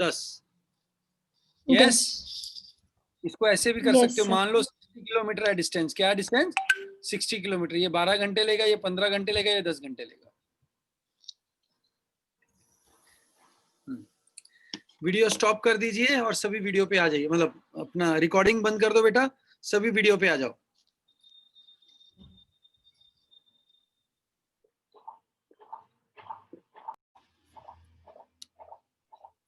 10. यस. इसको ऐसे भी कर Yes, सकते हो. sir. मान लो 60 किलोमीटर है डिस्टेंस. क्या डिस्टेंस? 60 किलोमीटर. ये 12 घंटे लेगा, ये 15 घंटे लेगा, ये 10 घंटे लेगा. वीडियो स्टॉप कर दीजिए और सभी वीडियो पे आ जाइए. मतलब अपना रिकॉर्डिंग बंद कर दो बेटा. सभी वीडियो पे आ जाओ.